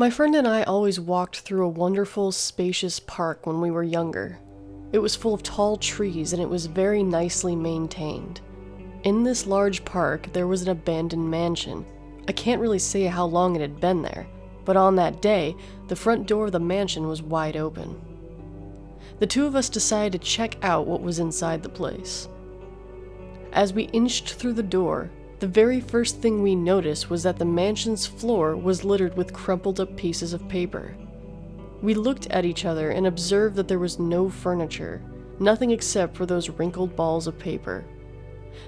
My friend and I always walked through a wonderful, spacious park when we were younger. It was full of tall trees and it was very nicely maintained. In this large park, there was an abandoned mansion. I can't really say how long it had been there, but on that day, the front door of the mansion was wide open. The two of us decided to check out what was inside the place. As we inched through the door, the very first thing we noticed was that the mansion's floor was littered with crumpled up pieces of paper. We looked at each other and observed that there was no furniture, nothing except for those wrinkled balls of paper.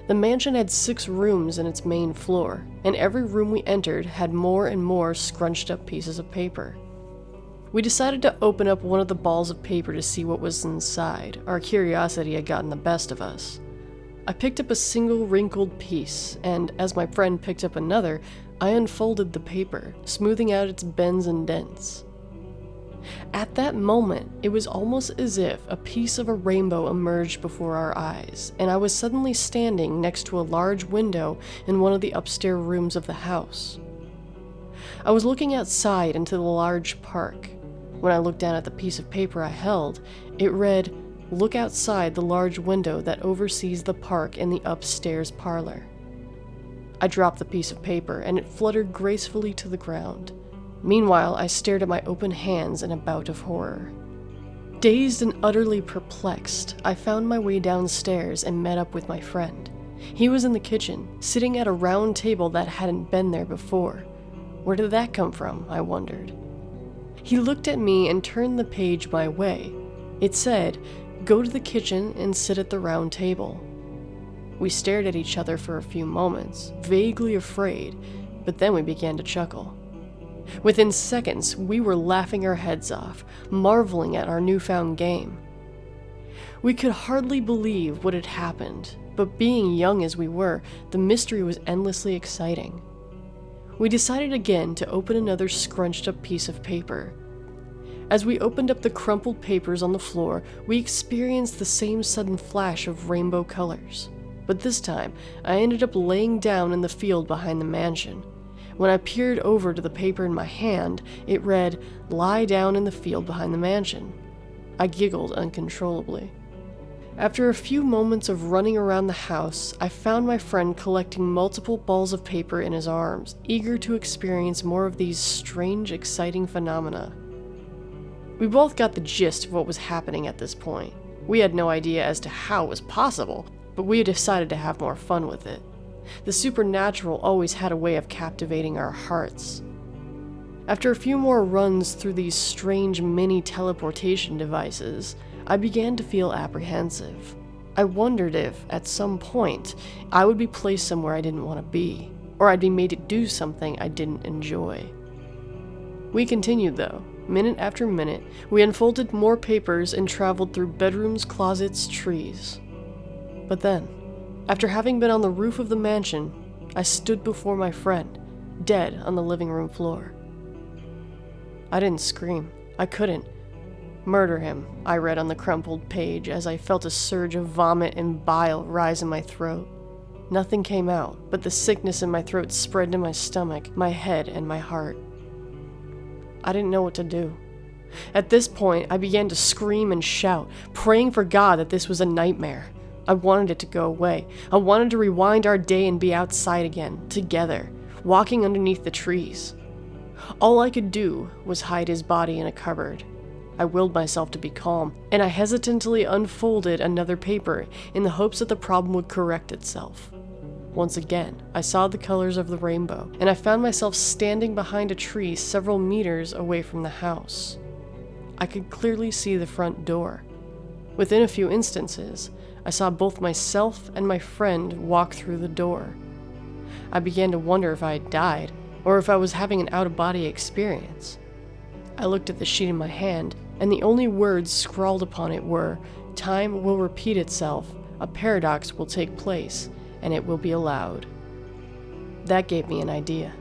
The mansion had 6 rooms in its main floor, and every room we entered had more and more scrunched up pieces of paper. We decided to open up one of the balls of paper to see what was inside. Our curiosity had gotten the best of us. I picked up a single wrinkled piece, and as my friend picked up another, I unfolded the paper, smoothing out its bends and dents. At that moment, it was almost as if a piece of a rainbow emerged before our eyes, and I was suddenly standing next to a large window in one of the upstairs rooms of the house. I was looking outside into the large park. When I looked down at the piece of paper I held, it read, "Look outside the large window that oversees the park in the upstairs parlor." I dropped the piece of paper, and it fluttered gracefully to the ground. Meanwhile, I stared at my open hands in a bout of horror. Dazed and utterly perplexed, I found my way downstairs and met up with my friend. He was in the kitchen, sitting at a round table that hadn't been there before. Where did that come from, I wondered. He looked at me and turned the page my way. It said, "Go to the kitchen and sit at the round table." We stared at each other for a few moments, vaguely afraid, but then we began to chuckle. Within seconds, we were laughing our heads off, marveling at our newfound game. We could hardly believe what had happened, but being young as we were, the mystery was endlessly exciting. We decided again to open another scrunched up piece of paper. As we opened up the crumpled papers on the floor, we experienced the same sudden flash of rainbow colors. But this time, I ended up laying down in the field behind the mansion. When I peered over to the paper in my hand, it read, "Lie down in the field behind the mansion." I giggled uncontrollably. After a few moments of running around the house, I found my friend collecting multiple balls of paper in his arms, eager to experience more of these strange, exciting phenomena. We both got the gist of what was happening at this point. We had no idea as to how it was possible, but we had decided to have more fun with it. The supernatural always had a way of captivating our hearts. After a few more runs through these strange mini teleportation devices, I began to feel apprehensive. I wondered if, at some point, I would be placed somewhere I didn't want to be, or I'd be made to do something I didn't enjoy. We continued though. Minute after minute, we unfolded more papers and traveled through bedrooms, closets, trees. But then, after having been on the roof of the mansion, I stood before my friend, dead on the living room floor. I didn't scream. I couldn't. "Murder him," I read on the crumpled page as I felt a surge of vomit and bile rise in my throat. Nothing came out, but the sickness in my throat spread to my stomach, my head, and my heart. I didn't know what to do. At this point, I began to scream and shout, praying for God that this was a nightmare. I wanted it to go away. I wanted to rewind our day and be outside again, together, walking underneath the trees. All I could do was hide his body in a cupboard. I willed myself to be calm, and I hesitantly unfolded another paper in the hopes that the problem would correct itself. Once again, I saw the colors of the rainbow, and I found myself standing behind a tree several meters away from the house. I could clearly see the front door. Within a few instances, I saw both myself and my friend walk through the door. I began to wonder if I had died, or if I was having an out-of-body experience. I looked at the sheet in my hand, and the only words scrawled upon it were, "Time will repeat itself, a paradox will take place, and it will be allowed." That gave me an idea.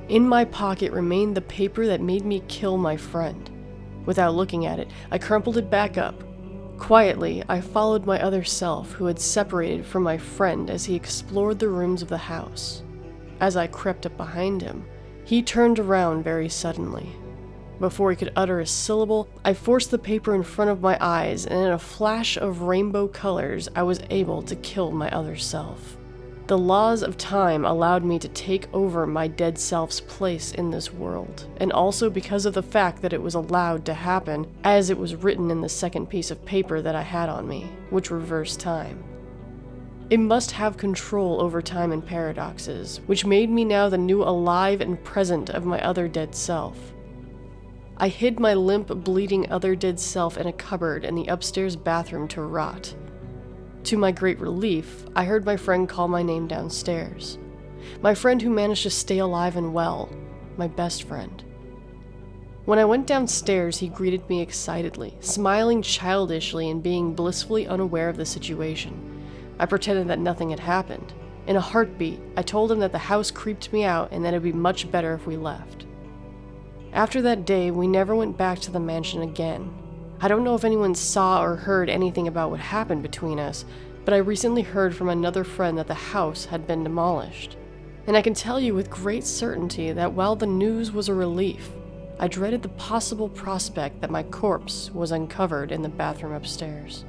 In my pocket remained the paper that made me kill my friend. Without looking at it, I crumpled it back up. Quietly, I followed my other self, who had separated from my friend as he explored the rooms of the house. As I crept up behind him, he turned around very suddenly. before he could utter a syllable, I forced the paper in front of my eyes, and in a flash of rainbow colors, I was able to kill my other self. The laws of time allowed me to take over my dead self's place in this world, and also because of the fact that it was allowed to happen, as it was written in the second piece of paper that I had on me, which reversed time. It must have control over time and paradoxes, which made me now the new alive and present of my other dead self. I hid my limp, bleeding other dead self in a cupboard in the upstairs bathroom to rot. To my great relief, I heard my friend call my name downstairs. My friend who managed to stay alive and well, my best friend. When I went downstairs, he greeted me excitedly, smiling childishly and being blissfully unaware of the situation. I pretended that nothing had happened. In a heartbeat, I told him that the house creeped me out and that it would be much better if we left. After that day, we never went back to the mansion again. I don't know if anyone saw or heard anything about what happened between us, but I recently heard from another friend that the house had been demolished. And I can tell you with great certainty that while the news was a relief, I dreaded the possible prospect that my corpse was uncovered in the bathroom upstairs.